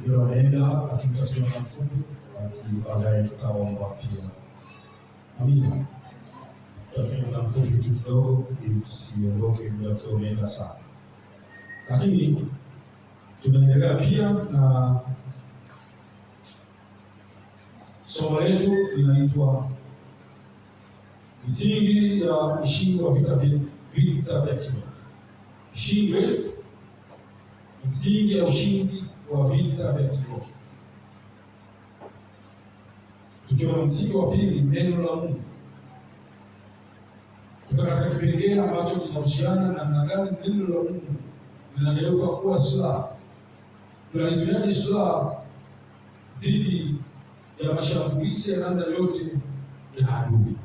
ndio wanaenda, lakini tutakuwa na mfumo baadaye tutaomba pia. Amina. Tutakuwa na mfumo kidogo ili tusiondoke muda wote umeenda sana. Lakini tunaendelea pia na somo letu linaitwa misingi ya ushindi wa vita vya kiroho. Misingi ya ushindi wa vita vya kiroho. Tukiwa na msingi wa pili, neno la Mungu. Kutoka katika kipengele ambacho kinahusiana na namna gani neno la Mungu linageuka kuwa silaha. Tunalitumiaje silaha dhidi ya mashambulizi ya namna yote ya adui.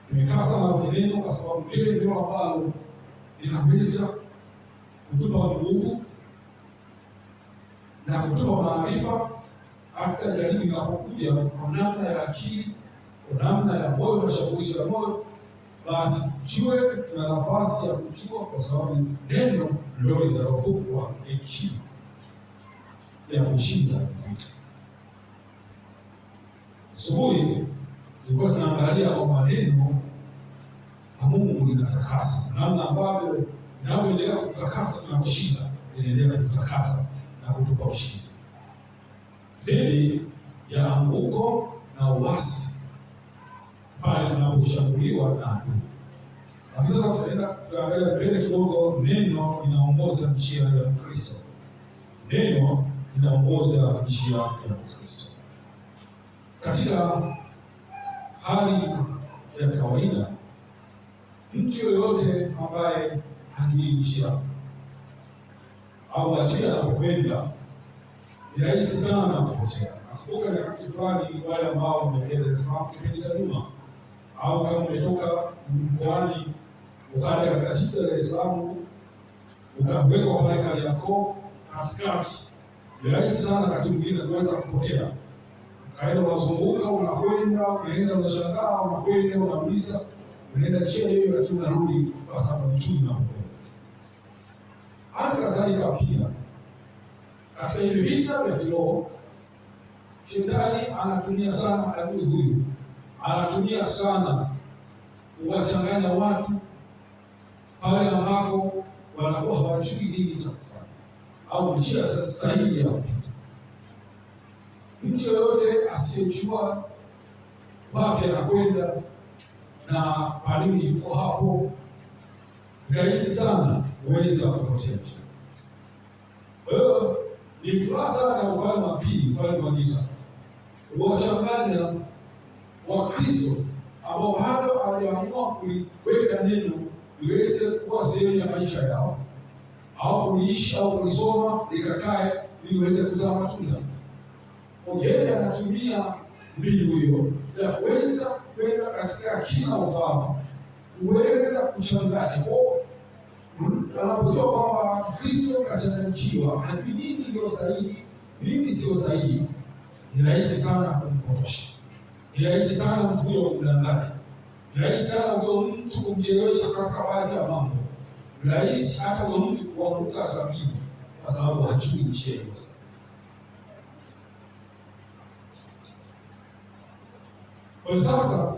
Tumekaa sana kwenye neno kwa sababu hili ndio ambalo linaweza kutupa nguvu na kutupa maarifa hata jaribu linapokuja kwa namna ya akili, kwa namna ya moyo, mashambulizi ya moyo, basi jue tuna nafasi ya kuchukua, kwa sababu neno ndio linalokupa hekima ya kushinda vita. Asubuhi tulikuwa tunaangalia kwa maneno ya Mungu linatakasa, namna ambavyo linavyoendelea kutakasa tunaposhinda, linaendelea kutakasa na kutupa ushindi dhidi ya anguko na uasi pale tunaposhambuliwa na adui. Lakini sasa tutaangalia mbele kidogo, neno linaongoza njia ya Kristo. Neno linaongoza njia ya Kristo. Katika hali ya kawaida, mtu yoyote ambaye hajui njia au njia anapokwenda ni rahisi sana kupotea. Nakumbuka nyakati fulani, wale ambao wameenda kipindi cha nyuma, au kama umetoka mkoani ukaja katika jiji la Dar es Salaam ukawekwa pale Kariakoo katikati, ni rahisi sana wakati mwingine kuweza kupotea. Kaenda unazunguka, unakwenda unashangaa, unakwenda unauliza, unaenda njia hiyo, lakini unarudi kwa sababu mchumi na mkwenda. Hata kadhalika pia katika hiyo vita vya kiroho, Shetani anatumia sana adui huyu, anatumia sana kuwachanganya watu pale ambapo wanakuwa hawajui nini cha kufanya au njia sahihi ya kupita. Mtu yoyote asiyejua wapi anakwenda na kwa nini yuko hapo, ni rahisi sana kuweza kupotea njia. Kwa hiyo ni furaha sana ya ufalme wa pili, ufalme wa giza, kuwachanganya Wakristo ambao bado hawajaamua kuliweka neno liweze kuwa sehemu ya maisha yao, au kuliishi au kulisoma likakae ili liweze kuzaa matunda. Yeye anatumia mbinu hiyo ya kuweza kwenda katika kila ufahamu, kuweza kuchanganya. Anapojua kwamba Kristo kachanganyikiwa, hajui nini ndio sahihi, nini sio sahihi, ni rahisi sana kumpotosha. Ni rahisi sana mtu huyo kumdanganya. Ni rahisi sana huyo mtu kumchelewesha katika baadhi ya mambo. Ni rahisi hata huyo mtu kuanguka kabisa kwa sababu hajui njia hiyo. Kwa sasa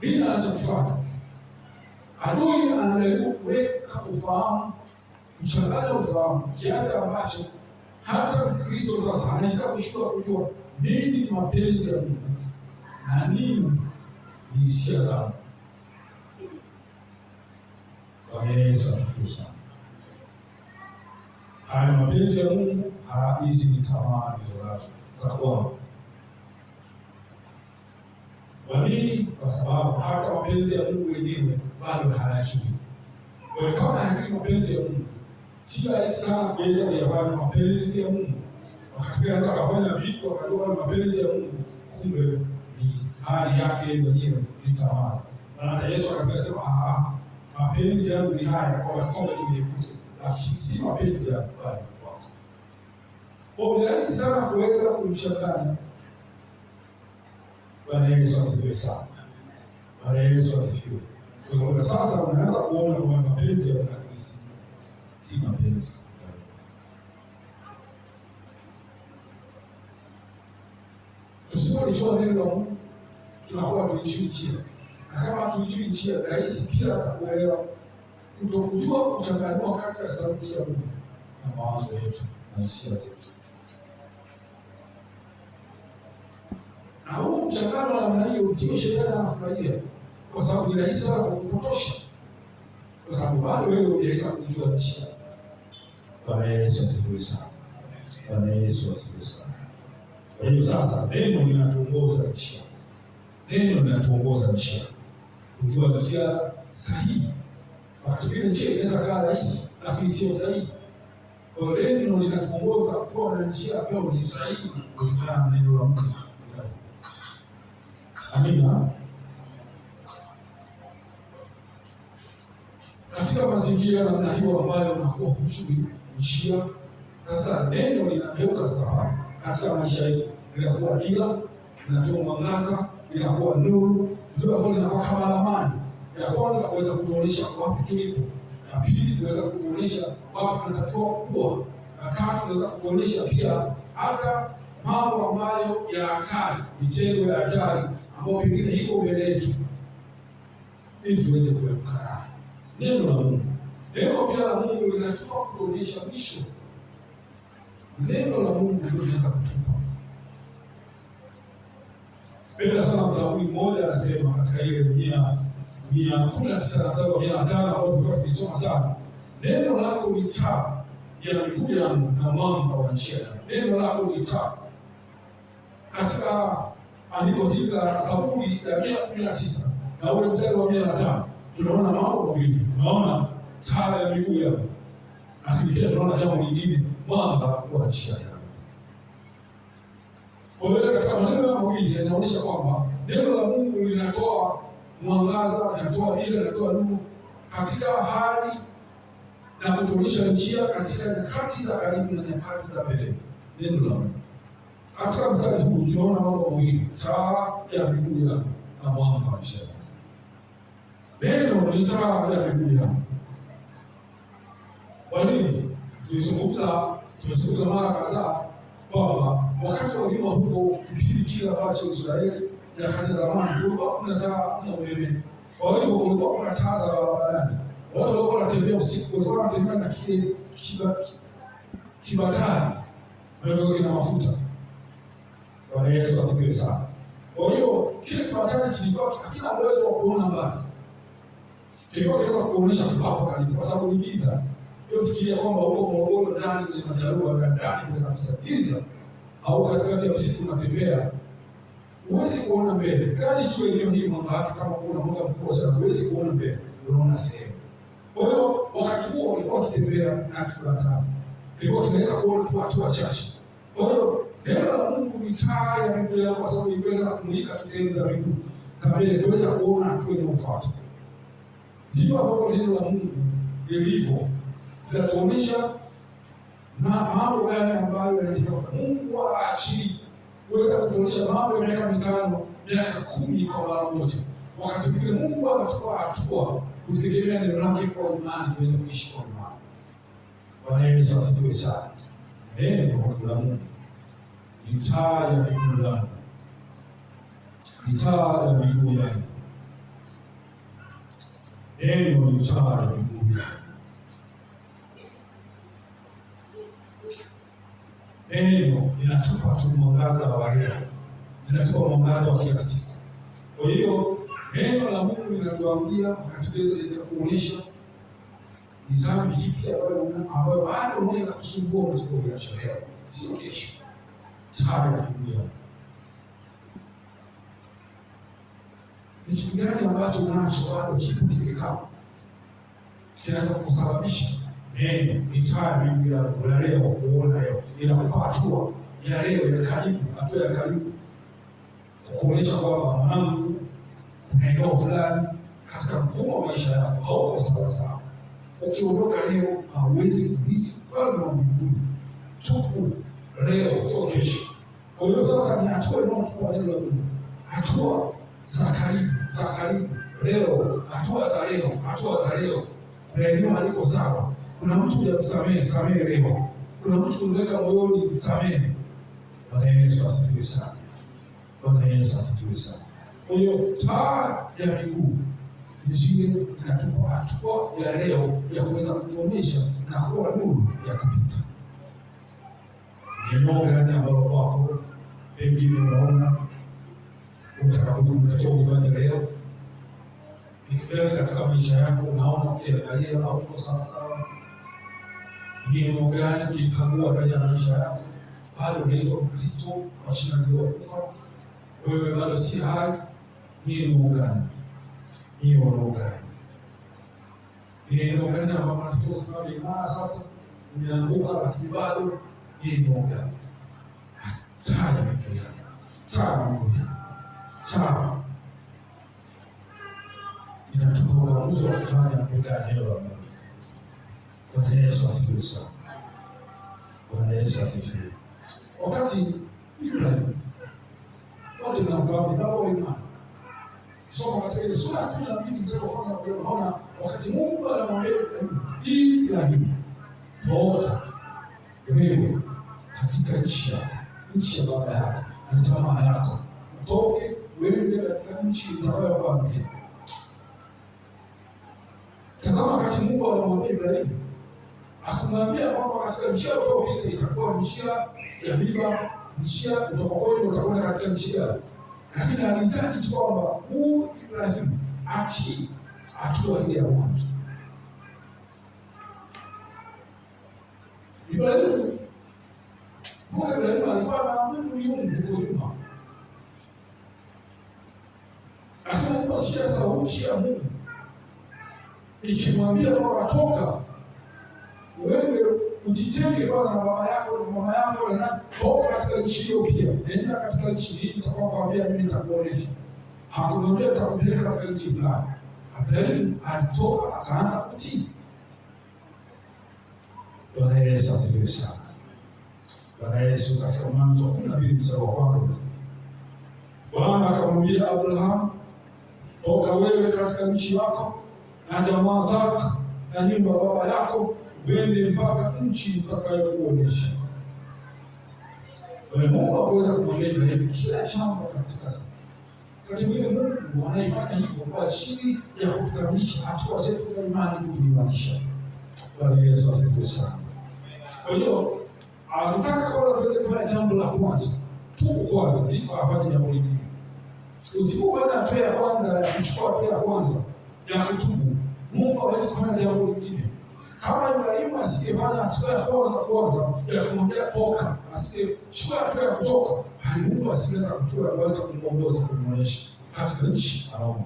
nini anachokifanya? Adui anajaribu kuweka ufahamu, mchanganya ufahamu kiasi ambacho hata Kristo sasa anashika kushindwa kujua nini ni mapenzi ya Mungu na nini ni hisia zangu. Kwa Yesu asifiwe sana. Haya mapenzi ya Mungu, hizi ni tamaa nilizonazo za kwao. Kwa nini? Kwa sababu hata mapenzi ya Mungu yenyewe bado hayajui. Kwa hiyo kama hajui mapenzi ya Mungu, si rahisi sana kuweza kuyafanya mapenzi ya Mungu. Wakati pia anataka kufanya vitu akajua mapenzi ya Mungu, kumbe ni hali yake mwenyewe ni tamaa. Na hata Yesu akasema, mapenzi yangu ni haya kwa kwamba nimekuja, lakini si mapenzi ya bali kwako. Kwa hiyo ni rahisi sana kuweza kumchanganya. Bwana Yesu asifiwe sana. Bwana Yesu asifiwe. Kwa hiyo sasa unaanza kuona kwamba mapenzi ya Mungu si mapenzi. tukishona neno la Mungu tunakuwa tulijui njia, na kama tulijui njia, rahisi pia atakuelewa. Kutokujua kuchanganua kati ya sauti ya Mungu na mawazo yetu na hisia zetu. Na huu mchangano wa namna hiyo ndio shetani anafurahia, kwa sababu ni rahisi sana kukupotosha, kwa sababu bado wewe unaweza kujua njia. Bwana Yesu asifiwe sana. Bwana Yesu asifiwe sana. Kwa hiyo sasa neno linatuongoza njia. Neno linatuongoza njia. Kujua njia sahihi. Wakati mwingine njia inaweza kuwa rahisi lakini sio sahihi. Kwa hiyo neno linatuongoza kuwa na njia ambayo ni sahihi kulingana na neno la Mungu. Amina. Katika mazingira namna hiyo ambayo unakuwa hujui njia, sasa neno linageuka sasa katika maisha yetu. Linakuwa dira, linatoa mwangaza, linakuwa nuru, ndio ambayo linakuwa kama ramani. Ya kwanza kuweza kutuonyesha wapi tulipo, ya pili kuweza kutuonyesha wapi tunatakiwa kuwa, na tatu kuweza kutuonyesha pia hata mambo ambayo ya hatari, mitego ya hatari ambayo pengine iko mbele yetu, ili tuweze kuepuka. Neno la Mungu. Neno pia la Mungu linatupa kutuonyesha mwisho. Neno la Mungu ndio linaweza kutupa. Penda sana Zaburi moja anasema katika ile 119:105 ambapo tulikuwa tukisoma sana. Neno lako ni taa ya miguu yangu na mwanga wa njia yangu. Neno lako ni taa. Katika andiko hili la Zaburi ya 119 na ule mstari wa 105 tunaona mambo mawili. Tunaona taa ya miguu yangu, lakini pia tunaona jambo lingine, mwanga wa njia yangu. Kwa hiyo katika maneno mawili yanaonyesha kwamba neno la Mungu linatoa mwangaza, linatoa dira, linatoa nuru katika hali na kutuonyesha njia katika nyakati za karibu na nyakati za mbele. Neno la Mungu. Katika mstari huu tunaona mambo mawili, taa ya miguu yangu na mwanga wa njia yangu. Neno ni taa ya miguu yangu. Kwa nini? Tumezungumza mara kadhaa kwamba wakati wa nyuma huko kipindi kile ambacho Israeli nyakati za zamani kulikuwa kuna taa na umeme. Kwa hiyo kulikuwa kuna taa za barabarani. Watu walikuwa wanatembea usiku, walikuwa wanatembea na kile kibatari ambacho kina mafuta. Bwana Yesu asifiwe sana. Kwa hiyo kile kibatari kilikuwa hakina uwezo wa kuona mbali. Kilikuwa kinaweza kuonyesha hapo karibu kwa sababu ni giza. Hiyo fikiria kwamba huko Morogoro ndani kwenye majarua na ndani kuna kabisa giza, au katikati ya usiku unatembea huwezi kuona mbele. Gari tu eneo hii mwanga wake kama kuna mwanga mkubwa sana huwezi kuona mbele, unaona sehemu. Kwa hiyo wakati huo walikuwa wakitembea na kibatari. Kilikuwa kinaweza kuona tu watu wachache. Kwa hiyo neno la Mungu ni taa ya miguu yako, kwa sababu inaweza kumulika sehemu za miguu za mbele kuweza kuona hatua inayofuata. Ndivyo ambavyo neno la Mungu lilivyo. Tunatuonyesha na mambo gani ambayo yanatokea. Mungu haachii kuweza kutuonyesha mambo ya miaka 5, miaka 10 kwa mara moja. Wakati mwingine Mungu anachukua hatua kutegemea neno lake kwa imani tuweze kuishi kwa imani. Bwana Yesu asifiwe sana. Neno la Mungu ni taa ya miguu yangu. Ni taa ya miguu yangu. Neno ni taa ya miguu yangu. Neno linatupa tu mwangaza wa leo, linatupa mwangaza wa kila siku. Kwa hiyo neno la Mungu linatuambia wakati tuweze kuonyesha ni dhambi hipi ambayo bado unaweza kusumbua unataka kuacha leo, sio kesho. Taa ya miguu yako. Ni kitu gani ambacho unacho bado kipo kimekaa kinaweza kusababisha neno ni taa ya miguu yako la leo kuona leo. Inakupa hatua ya leo ya karibu, hatua ya karibu. Kuonyesha kwamba mwanangu kuna eneo fulani katika mfumo wa maisha yako hauko sawa sawa. Ukiondoka leo hauwezi kuhisi ufalme wa mbinguni. Tupu leo sio kesho. Kwa hiyo sasa ni hatua inayochukua neno la Mungu. Hatua za karibu leo, hatua za leo. Kuna eneo haliko sawa. Kuna mtu hujakusamehe leo. Kuna mtu unaweka moyoni msamehe. Bwana Yesu asifiwe sana. Bwana Yesu asifiwe sana. Kwa hiyo taa ya miguu Injili inatupa hatua ya leo ya kuweza kutuonyesha na kuwa nuru ya kupita. Ni eneo gani ambalo kwako pengine unaona unatakiwa kufanya leo? Ni kipele katika maisha yako unaona ukiangalia au uko sasa? Ni eneo gani ukikagua ndani ya maisha yako bado unaitwa Mkristo kwa jina lililokufa, wewe bado si hai? Ni eneo gani? Ni eneo gani? Ni eneo gani ambapo unatakiwa usimame imara sasa? Umeanguka lakini bado ni eneo gani? Taa ya miguu yako, taa ya miguu yako, taa inatupa uamuzi wa kufanya katika eneo la Mungu. Bwana Yesu asifiwe sana. Bwana Yesu asifiwe. Wakati Ibrahim wote mnafahamu baba wa imani, soma katika sura ya 12 mtakapofanya unaona wakati Mungu anamwambia Ibrahim, toka wewe katika nchi ya baba yako na jamaa yako, utoke wewe katika nchi nitakayokuambia. Tazama, wakati Mungu anamwambia Ibrahim, akamwambia kwamba katika njia utakaopita itakuwa njia ya miba, njia utakapokwenda utakwenda katika njia. Lakini alihitaji tu kwamba huyu Ibrahim atii hatua ile ya mwanzo. Ibrahim alikuwa anaamini Mungu huko nyuma, lakini aliposikia sauti ya Mungu ikimwambia kwamba toka wewe ujitenge bwana na baba yako na mama yako na toka katika nchi hiyo, pia nenda katika nchi hii nitakayokuambia mimi, nitakuonesha. Hakumwambia nitakupeleka katika nchi fulani. Ibrahim alitoka akaanza kutii. Bwana Yesu asifiwe sana. Bwana Yesu katika Mwanzo 12 mstari wa kwanza, Bwana akamwambia Abraham, toka wewe katika nchi yako na jamaa zako na nyumba ya baba yako, wende mpaka nchi nitakayokuonesha. Mungu aweza kumwambia Ibrahim kila jambo katika safari. Wakati mwingine Mungu anaifanya hivyo kwa ajili ya kufundisha hatua zetu za imani, kutuimarisha. Bwana Yesu asifiwe sana. Kwa hiyo anataka kwanza tuweze kufanya jambo la kwanza tu, kwanza ndipo afanye jambo lingine. Usipofanya hatua ya kwanza ya kuchukua hatua ya kwanza ya kutubu, Mungu hawezi kufanya jambo lingine. Kama Ibrahimu asingefanya hatua ya kwanza ya kumwambia toka, asingechukua hatua ya kutoka, Mungu asingeweza kuweza kumwongoza, kumwonyesha katika nchi anaona.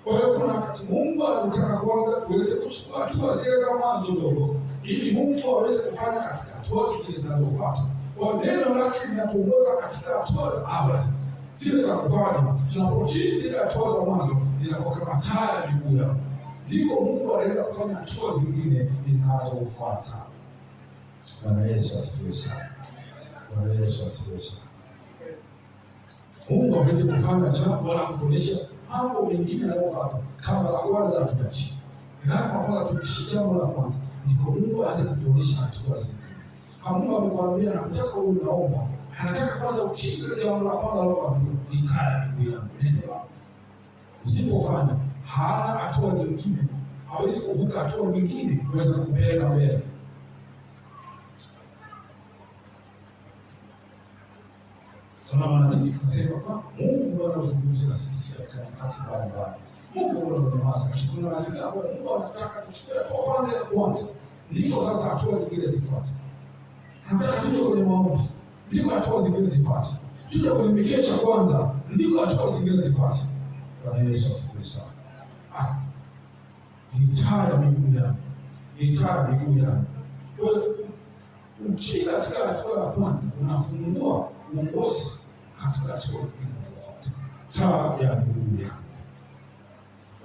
Kwa hiyo kuna wakati Mungu anataka kwanza tuweze kuchukua hatua zile za mwanzo ndogo, ili Mungu aweze kufanya katika hatua zile zinazofuata. Kwa neno lake linatuongoza katika hatua za awali zile za kufanya. Tunapotii zile hatua za mwanzo, zinakuwa kama taa ya miguu yako, ndiko Mungu anaweza kufanya hatua zingine zinazofuata. Bwana Yesu asifiwe sana. Bwana Yesu asifiwe sana. Mungu hawezi kufanya jambo wala kutuonyesha mambo mengine yanayofuata kama la kwanza hatujatii. Lazima kwanza tutii jambo la kwanza, ndiko Mungu aweze kutuonyesha hatua zingine. Mungu amekwambia nataka wewe unaomba, anataka kwanza utii jambo la kwanza alokuambia, itaya miguu yangu, nenda. Usipofanya hana hatua nyingine, hawezi kuvuka hatua nyingine kuweza kupeleka mbele. Kama mara nyingi tunasema kwa Mungu anazungumza na sisi katika nyakati mbalimbali. Mungu anazungumza, kuna mazingira ambayo Mungu anataka tuchukue hatua kwanza ya kwanza, ndipo sasa hatua nyingine zifuate. Anataka tuje kwenye maombi, ndipo hatua zingine zifuate. Tuje kwenye mikesha kwanza, ndipo hatua zingine zifuate. Bwana Yesu asifiwe sana. Ni taa ya miguu yangu, ni taa ya miguu yangu. Utii katika hatua ya kwanza unafungua uongozi katika hatua inayofuata. Taa ya miguu yangu.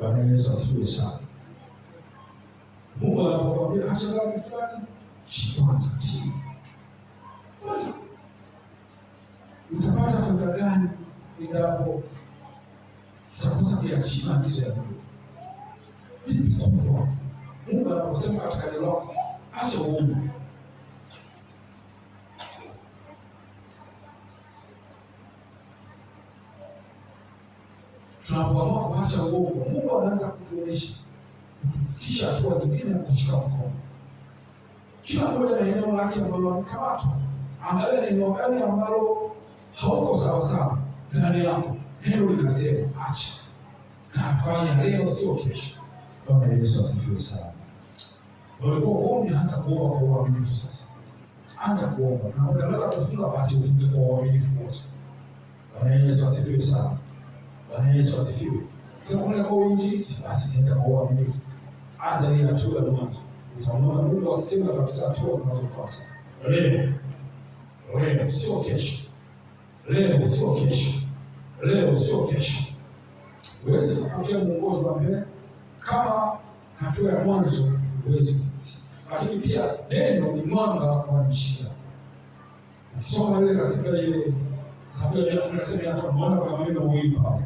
Bwana Yesu asifiwe sana. Mungu anapokuambia acha dhambi fulani, tii. Utapata faida gani endapo utakosa kuyatii maagizo ya Mungu? Vipi kubwa Mungu anaposema katika neno lake acha uovu, acha uongo. Mungu anaanza kutuonyesha, kutufikisha hatua nyingine ya kushika mkono. Kila mmoja na eneo lake ambalo amekamatwa. Angalia eneo gani ambalo hauko sawasawa ndani yako. Neno linasema acha, na fanya leo, sio kesho. Bwana Yesu asifiwe sana. Walikuwa uombe, hasa kuomba kwa uaminifu. Sasa anza kuomba, na unaweza kufunga, basi ufunge kwa uaminifu wote. Bwana Yesu asifiwe sana. Bwana Yesu asifiwe. Sasa kuna kwa uinjilisti, basi nenda kwa uaminifu. Anza ile hatua ya mwanzo. Utaona Mungu akitenda katika hatua zinazofuata. Leo sio kesho. Leo sio kesho. Leo sio kesho. Huwezi kupokea mwongozo wa mbele kama hatua ya mwanzo huwezi. Lakini pia neno ni mwanga wa njia. Ukisoma ile katika ile Zaburi ya 117 hata mwanga kwa maneno mawili pale.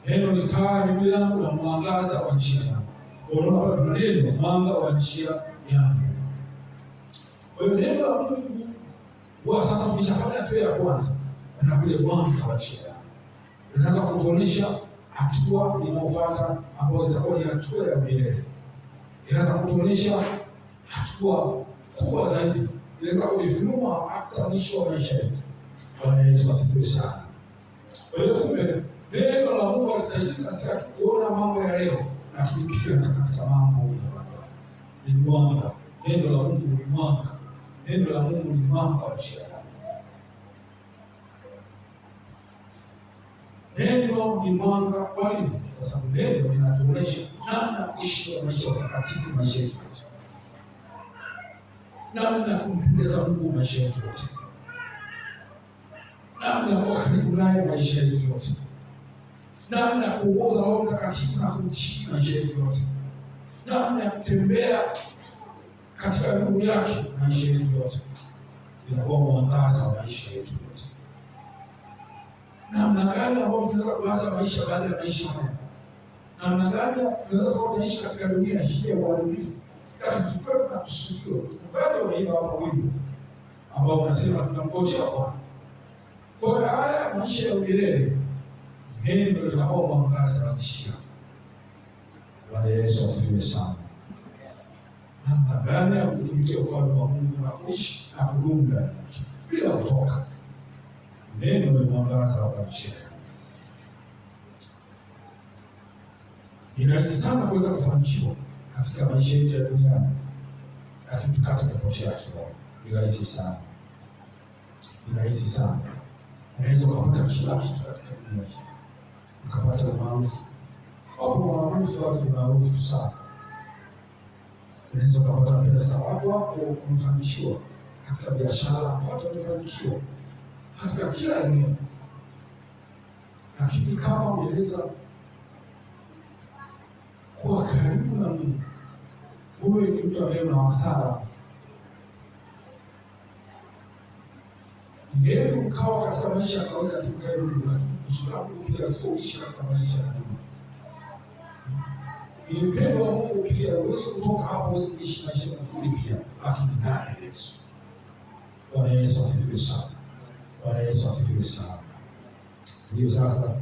Neno ni taa ya miguu yangu na mwangaza wa njia yangu. Unaona hapa kuna neno mwanga wa njia yangu. Kwa hiyo neno la Mungu wa sasa ukishafanya hatua ya kwanza, unakuja mwanga wa njia yangu. Unaweza kutuonyesha hatua inayofuata ambayo itakuwa ni hatua ya milele. Inaweza kutuonyesha hatua kubwa zaidi, inaweza kujifunua hata mwisho wa maisha yetu. Bwana Yesu asifiwe sana. Kwa hiyo kumbe neno la Mungu litasaidia katika kuona mambo ya leo, lakini pia katika mambo ya baadaye. Ni mwanga. Neno la Mungu ni mwanga. Neno la Mungu ni mwanga wa njia. Neno ni mwanga. Kwa nini? Kwa sababu neno linatuonyesha namna ya kuishi maisha ya utakatifu maisha yetu yote, namna ya kumpendeza Mungu maisha yetu yote, namna ya kuwa karibu naye maisha yetu yote, namna ya kuongoza Roho Mtakatifu na kumtii maisha yetu yote, namna ya kutembea katika nuru yake maisha yetu yote. Inakuwa mwangaza wa maisha yetu yote. Namna gani ambayo tunaweza kuanza maisha baada ya maisha haya? Namna gani tunaweza kuishi katika dunia hii ya uharibifu? Lakini tukiwa tunakusudia, bado wanaimba hapo wimbo ambao unasema tunamngojea Bwana. Kwa hiyo haya maisha ya milele, neno linakuwa mwangaza wa njia. Bwana Yesu asifiwe sana. Namna gani ya kutumikia ufalme wa Mungu na kuishi na kudumu ndani yake bila kutoka. Neno ni mwangaza wa njia. Ni rahisi sana kuweza kufanikiwa katika maisha yetu ya duniani, lakini tukata kupotea kiroho. Ni rahisi sana. Ni rahisi sana. Unaweza ukapata kila kitu katika dunia hii. Ukapata umaarufu. Wapo maarufu, watu ni maarufu sana. Unaweza ukapata pesa, watu wako wamefanikiwa katika biashara, watu wamefanikiwa katika kila eneo. Lakini kama unaweza kuwa karibu na Mungu, wewe ni mtu ambaye una hasara. Yeye ukawa katika maisha ya kawaida ya Mungu, usibabu pia sio uishi katika maisha ya Mungu. Ni upendo wa Mungu pia, uweze kutoka hapo uweze kuishi maisha mazuri pia, lakini ndani ya Yesu. Bwana Yesu asifiwe sana. Bwana Yesu asifiwe sana. Ndio sasa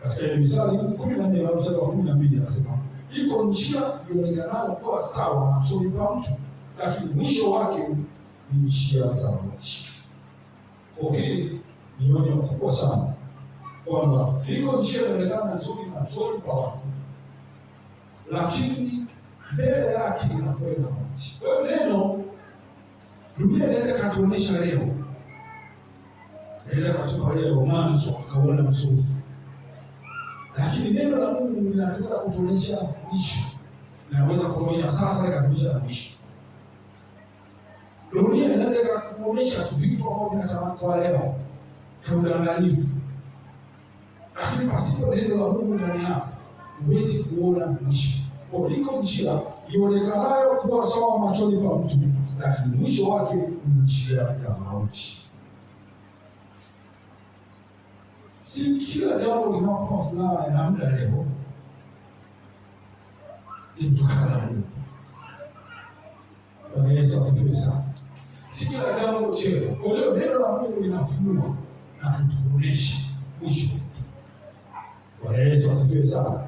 katika Mithali 14 mstari wa 12 anasema, iko njia ionekanayo kuwa sawa machoni pa mtu, lakini mwisho wake ni njia za mauti. Kwa hili ni onyo kubwa sana kwamba iko njia ionekana nzuri machoni pa watu, lakini mbele yake inakwenda mauti. Kwa hiyo neno dunia inaweza katuonyesha leo, inaweza katupa leo mwanzo akaona mzuri, lakini neno la Mungu linaweza kutuonyesha mwisho, linaweza kutuonyesha sasa na kuonyesha mwisho. Dunia inaweza kutuonyesha vitu ambavyo vinatamani kwa leo kwa udanganyifu, lakini pasipo neno la Mungu ndani yako huwezi kuona mwisho. Kwa hiyo njia ionekanayo kuwa sawa machoni pa mtu, lakini mwisho wake ni njia ya mauti. Si kila jambo linapokuwa furaha ya muda leo linatokana na Mungu. Bwana Yesu asifiwe sana. Si kila jambo chema. Kwa hiyo neno la Mungu linafunua na kutuonesha mwisho. Bwana Yesu asifiwe sana.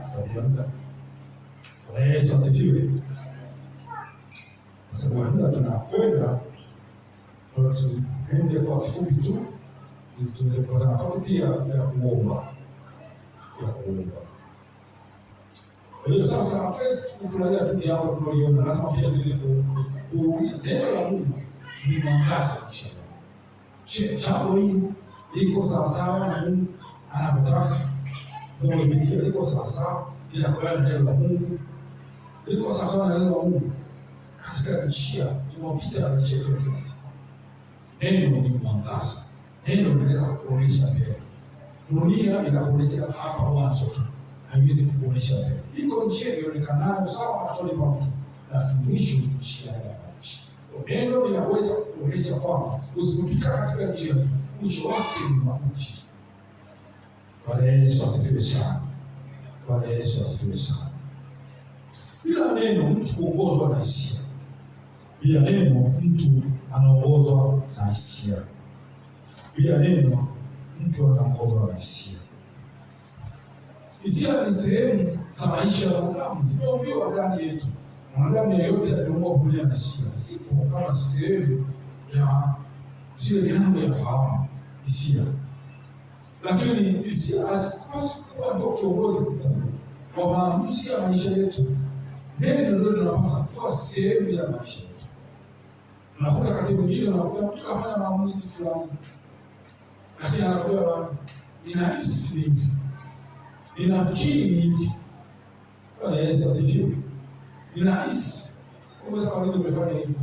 Bwana Yesu asifiwe. Sababu hapa tunakwenda tuende kwa kifupi tu ili tuweze kupata nafasi pia ya kuomba. Kwa hiyo sasa hatuwezi kufurahia tu jambo tunaliona, lazima pia tuweze kuuliza neno la Mungu ni mwangaza kisha. Jambo hili liko sawasawa na Mungu anavyotaka. Ndio imetia liko sawasawa inakwenda na neno la Mungu. Liko sawasawa na neno la Mungu katika njia tunapita na njia yetu kila siku. Neno ni mwangaza. Neno linaweza kuonyesha mbele. Dunia inakuonyesha hapa mwanzo tu. Haiwezi kuonyesha mbele. Iko njia inaonekanayo sawa machoni pa mtu na mwisho njia ya maisha. Neno linaweza kuonyesha kwamba usipopita katika njia hii mwisho wake ni mauti. Bwana Yesu asifiwe sana. Bwana Yesu asifiwe sana. Bila neno mtu huongozwa na hisia. Bila neno mtu anaongozwa na hisia. Bila neno mtu anaongozwa na hisia. Hisia ni sehemu za maisha ya mwanadamu, zimeumbiwa ndani yetu. Mwanadamu yeyote aliumbwa pamoja na hisia, sipo kama sehemu ya zile mambo ya fahamu hisia. Lakini hisia hazipaswi kuwa ndio kiongozi mkuu wa maamuzi ya maisha yetu. Neno ndio linapaswa kuwa sehemu ya maisha yetu. Unakuta wakati mwingine unakuta mtu kafanya maamuzi fulani, lakini anakuwa ninahisi hivi, ninafikiri hivi. Bwana Yesu asifiwe. Ninahisi kwa nini umefanya hivyo,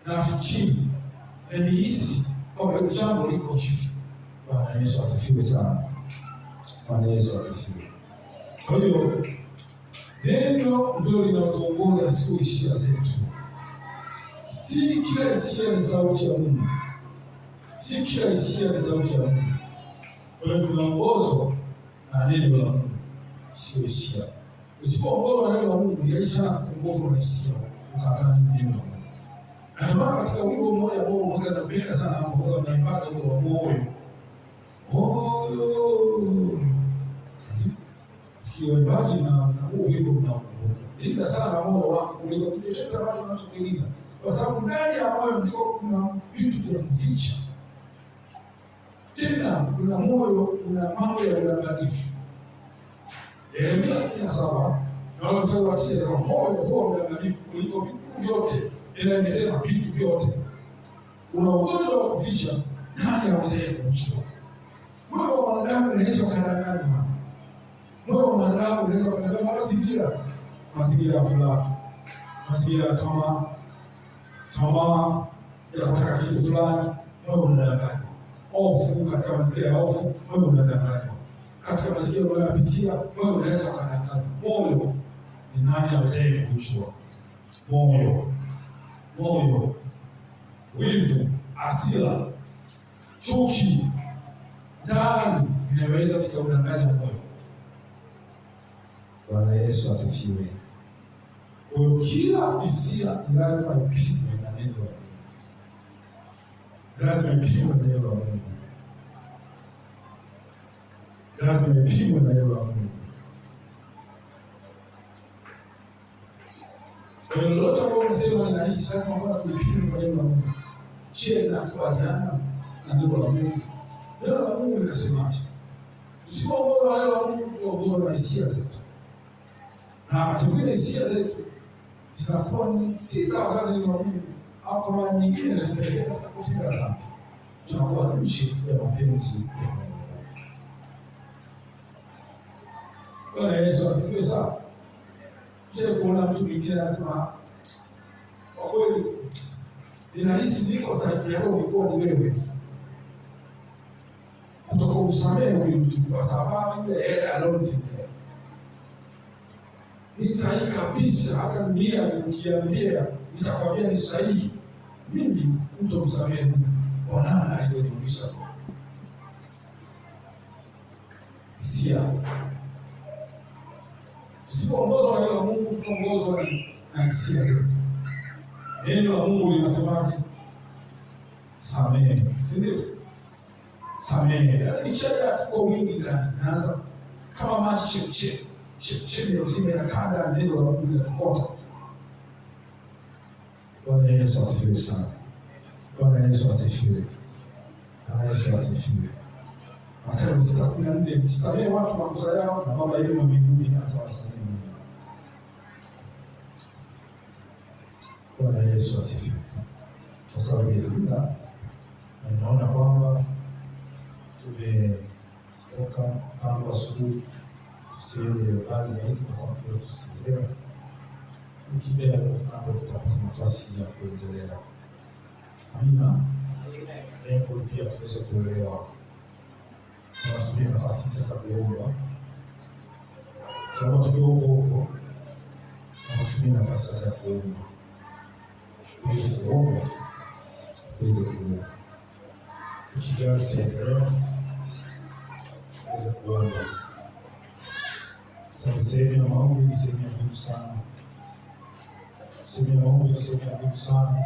nafikiri na nihisi kwamba jambo liko hivi. Bwana Yesu asifiwe sana. Bwana Yesu asifiwe. Kwa hiyo neno ndio linatuongoza siku hisia zetu. Si kila hisia ni sauti ya Mungu. Si kila hisia ni sauti ya Mungu. Kwa hiyo tunaongozwa na neno la Mungu, sio hisia. Usipoongozwa na neno la Mungu, yaisha kuongozwa na hisia, ukazana neno la Mungu. Na ndio maana katika wimbo mmoja ambao Mungu anapenda sana hapo, Mungu anaipaka wimbo wa moyo. Moyo. Kiwaimbaji na huo wimbo unaokumbuka. Linda sana moyo wako kuliko kitu chochote ambacho unachokilinda. Kwa sababu ndani ya moyo ndiko kuna vitu vya kuficha. Tena kuna moyo, kuna mambo ya udanganyifu. Yeremia 17 na wale wanasema moyo huo udanganyifu kuliko vitu vyote. Tena imesema vitu vyote. Una ugonjwa wa kuficha, nani hawezi kujua? Moyo wa mwanadamu unaweza kudanganywa. Moyo wa mwanadamu unaweza kudanganywa mazingira ya furaha, mazingira ya tamaa ya kutaka kitu fulani, moyo unadanganywa. Hofu, katika mazingira ya hofu, moyo unadanganywa. Katika mazingira unayopitia, moyo unaweza kudanganywa. Moyo ni nani hawezi kujua? Moyo, wivu, hasira, chuki, ndani inaweza kudanganya moyo. Bwana Yesu asifiwe. Kwa kila hisia lazima ipimwe na neno la Mungu. Lazima ipimwe na neno la Mungu. Lazima ipimwe na neno la Mungu. Kwa hiyo lolote ambalo unasema ninahisi lazima kwa tulipime kwa neno la Mungu. Je, nakubaliana na neno la Mungu? Neno la Mungu linasemaje? Tusipoongozwa na neno la Mungu, tuongozwe na hisia zetu. Na wakati mwingine hisia zetu zinakuwa si sawa sana neno la Mungu, au kwa maana nyingine inatupeleka kutenda dhambi. Tunakuwa nje ya mapenzi ya Mungu. Bwana Yesu asifiwe sana. Sio kuona mtu mwingine anasema kwa kweli ninahisi niko sahihi, hata ulikuwa ni wewe. Kutoka usamehe huyu mtu kwa sababu ile yeye alonitendea ni sahihi kabisa. Hata dunia nikiambia nitakwambia ni sahihi, mimi mtamsamehe kwa namna aliyoniumiza. Tusipoongozwa na neno la Mungu, tunaongozwa na hisia zetu. Neno la Mungu linasemaje? Samehe, si ndivyo? samehe. Nikishaja kwa wingi ndani, naanza kama maji chemchemi ya uzima inakanda neno la Mungu linatokota. Bwana Yesu asifiwe sana. Bwana Yesu asifiwe. Bwana Yesu asifiwe. Mathayo 6:14, mkisamehe watu makosa yao na Baba yenu wa mbinguni atawasamehe. Bwana Yesu asifiwe. Kwa sababu ya muda, na naona kwamba tumetoka tangu asubuhi, tusiende mbali zaidi kwa sababu tusielewe. Ukija hapo tutapata nafasi ya kuendelea. Amina. Lengo pia tuweze kuelewa. Tunatumia nafasi sasa kuomba. Tunaomba huko. Tunatumia nafasi sasa ya kuomba. Tuweze kuomba. Ukija tutaendelea. Tuweze kuomba. Sasa sehemu ya maombi ni sehemu ya muhimu sana. Sehemu ya maombi ni sehemu ya muhimu sana.